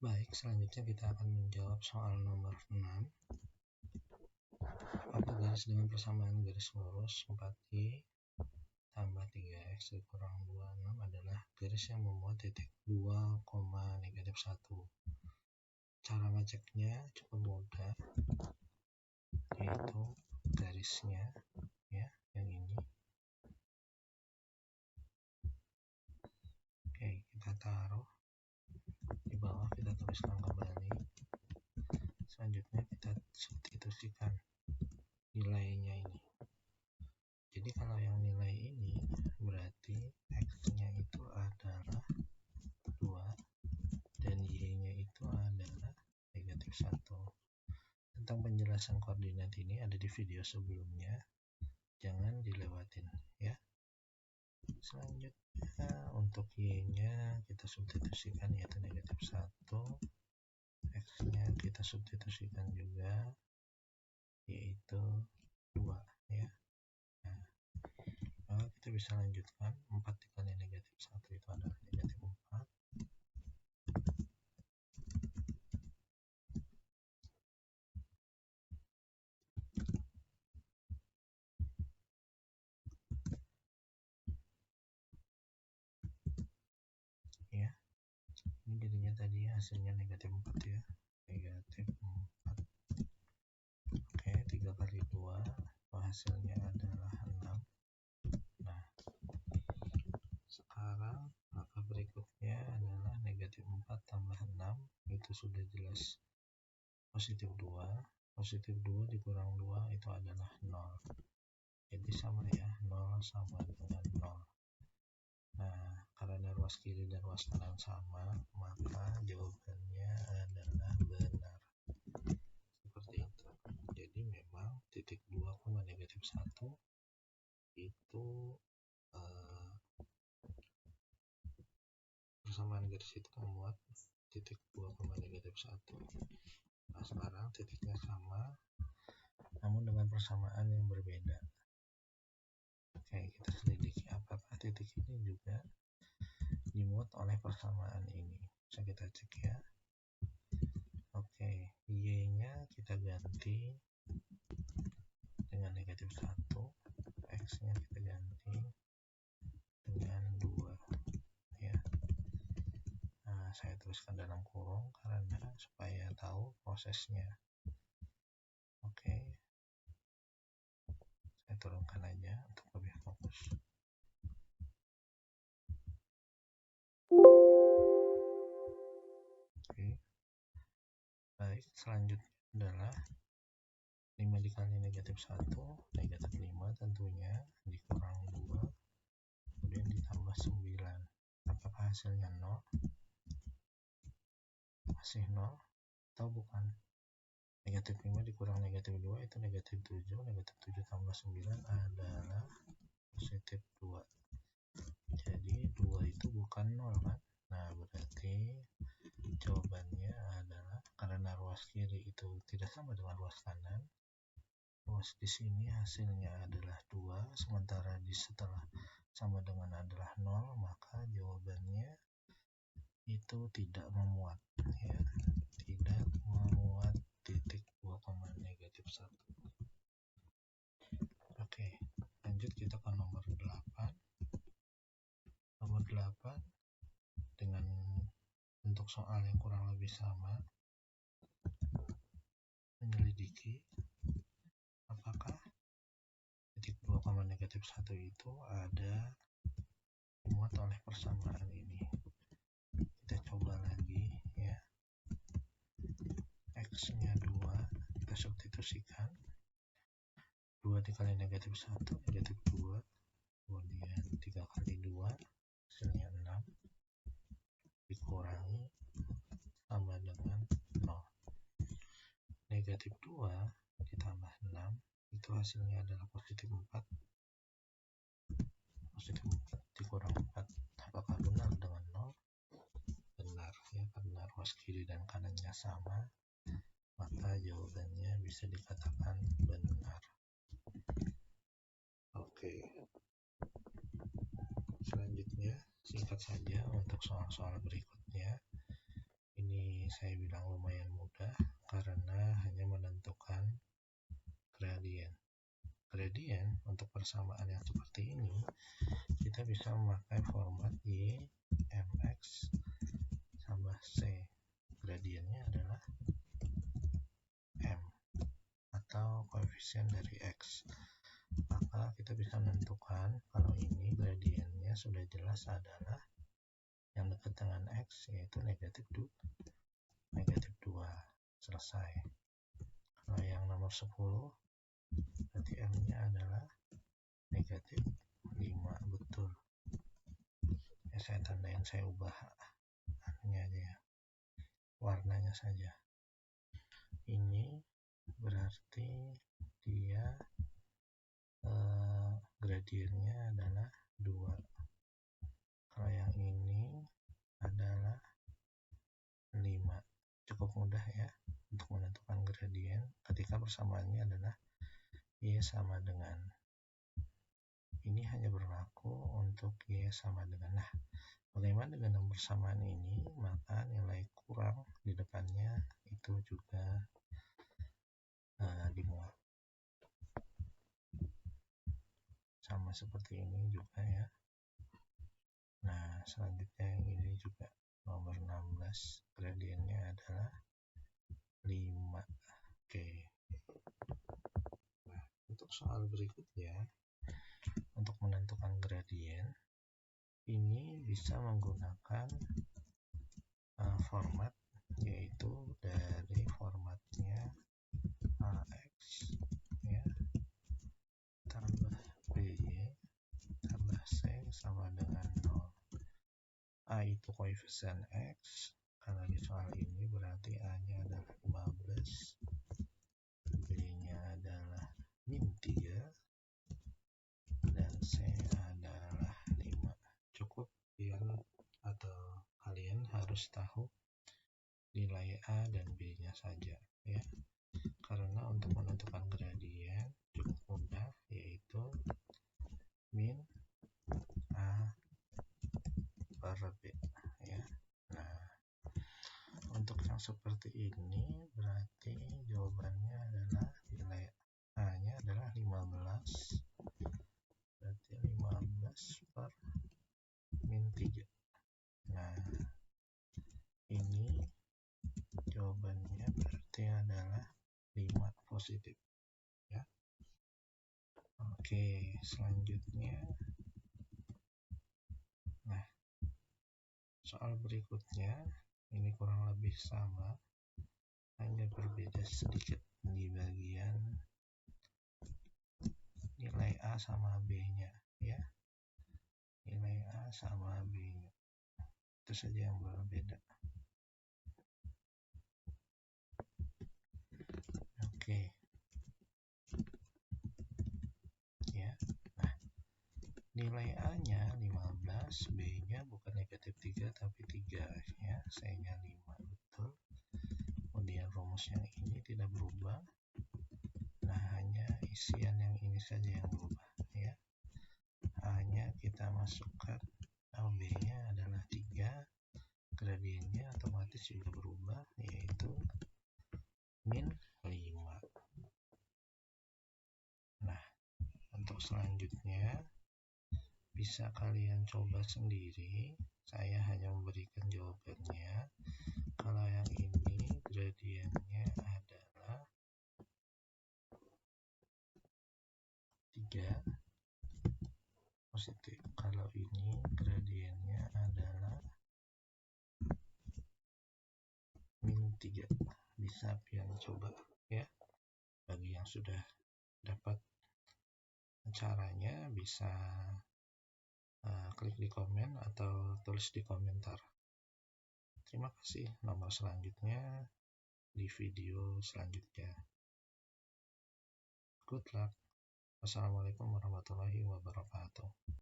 Baik, selanjutnya kita akan menjawab soal nomor 6. Apakah garis dengan persamaan garis lurus 4Y tambah 3X dikurang 26 adalah garis yang memuat titik 2, negatif 1. Cara ngeceknya cukup mudah, yaitu garisnya ya, yang ini. Oke, kita taruh di bawah, kita tuliskan kembali. Selanjutnya kita substitusikan nilainya ini. Jadi kalau yang nilai ini berarti X-nya itu adalah 2 dan Y-nya itu adalah negatif 1. Tentang penjelasan koordinat ini ada di video sebelumnya, jangan dilewatin ya. Selanjutnya untuk Y-nya kita substitusikan, yaitu negatif 1. X-nya kita substitusikan juga, yaitu 2 ya. Nah, maka kita bisa lanjutkan. 4 dikali negatif 1 itu adalah negatif 4. Ya, ini jadinya tadi hasilnya negatif 4 ya, negatif 4. Oke, 3 kali 2 hasilnya adalah 6. Nah, sekarang maka berikutnya adalah negatif 4 tambah 6, itu sudah jelas positif 2. Positif 2 dikurang 2 itu adalah 0. Jadi sama ya, 0 sama dengan 0. Nah, karena ruas kiri dan ruas kanan sama, maka jawabannya adalah benar. Seperti itu. Jadi memang titik 2, negatif 1 itu persamaan garis itu memuat titik 2, negatif 1. Nah, sekarang titiknya sama, namun dengan persamaan yang berbeda. Oke, kita selidiki apakah titik ini juga dimuat oleh persamaan ini. Bisa kita cek ya. Oke, Y-nya kita ganti dengan negatif 1, X-nya kita ganti dengan 2 ya. Nah, saya tuliskan dalam kurung karena supaya tahu prosesnya. Oke, saya turunkan aja untuk lebih fokus. Oke, baik, selanjutnya adalah 5 dikali negatif 1, negatif 5 tentunya, dikurang 2, kemudian ditambah 9. Apakah hasilnya 0? Masih 0 atau bukan? Negatif 5 dikurang negatif 2 itu negatif 7. Negatif 7 tambah 9 adalah positif 2. Jadi 2 itu bukan 0 kan? Nah, berarti jawabannya adalah karena ruas kiri itu tidak sama dengan ruas kanan, ruas di sini hasilnya adalah 2, sementara di setelah sama dengan adalah 0, maka jawabannya itu tidak memuat ya, tidak memuat titik 2, negatif 1. Oke, lanjut kita ke nomor 8. Nomor 8 dengan untuk soal yang kurang lebih sama, menyelidiki apakah titik 2, negatif 1 itu ada dimuat oleh persamaan ini. Kita coba lagi ya. X-nya 2 kita substitusikan, 2 dikali negatif 1 negatif 2, kemudian 3 kali 2 hasilnya 6, dikurangi sama dengan 0. Negatif 2 ditambah 6 itu hasilnya adalah positif 4. Positif 4 dikurang 4, apakah benar dengan 0? Benar ya, karena ruas kiri dan kanannya sama, maka jawabannya bisa dikatakan benar. Oke, selanjutnya singkat saja untuk soal-soal berikutnya. Ini saya bilang lumayan mudah karena hanya menentukan gradien. Gradien untuk persamaan yang seperti ini kita bisa memakai format Y mx tambah C. Gradiennya adalah M atau koefisien dari X. Maka kita bisa menentukan kalau ini gradiennya sudah jelas adalah yang dekat dengan X, yaitu negatif 2. Selesai. Kalau yang nomor 10 berarti M-nya adalah negatif 5. Betul ya, saya tandain, saya ubah anunya aja ya, warnanya saja. Ini berarti dia gradiennya adalah 2. Kalau yang ini adalah 5. Cukup mudah ya untuk menentukan gradien ketika persamaannya adalah Y sama dengan. Ini hanya berlaku untuk Y sama dengan. Nah, bagaimana dengan persamaan ini? Maka nilai kurang di depannya itu juga dimuat. Sama seperti ini juga ya. Nah, selanjutnya yang ini juga nomor 16, gradiennya adalah 5. Oke. Nah, untuk soal berikutnya, untuk menentukan gradien, ini bisa menggunakan format, yaitu dari formatnya AX ya, tambah BY tambah C sama dengan 0. A itu koefisien X, karena di soal ini berarti A-nya adalah 15, B-nya adalah min 3, dan C adalah 5. Cukup kalian harus tahu nilai A dan B-nya saja ya. Karena untuk menentukan gradien cukup mudah, yaitu min A per B ya. Nah, untuk yang seperti ini berarti jawabannya adalah nilai A-nya adalah 15. Berarti 15 per min 3. Nah, ini jawabannya berarti adalah 5 positif ya. Oke, selanjutnya, nah, soal berikutnya ini kurang lebih sama, hanya berbeda sedikit di bagian nilai A sama B-nya ya. Nilai A sama B-nya itu saja yang berbeda. Oke ya. Nah, nilai A-nya 15, B-nya bukan negatif 3 tapi 3 ya, C-nya 5. Betul. Kemudian rumus yang ini tidak berubah. Nah, hanya isian yang ini saja yang berubah ya. A-nya kita masukkan, B-nya adalah 3, gradiennya otomatis juga berubah, yaitu min 5. Nah, untuk selanjutnya bisa kalian coba sendiri, saya hanya memberikan jawabannya. Kalau yang ini gradiennya adalah 3 positif. Kalau ini gradiennya adalah min 3. Bisa kalian coba ya. Bagi yang sudah dapat caranya bisa klik di komen atau tulis di komentar. Terima kasih. Nomor selanjutnya di video selanjutnya. Good luck. Wassalamualaikum warahmatullahi wabarakatuh.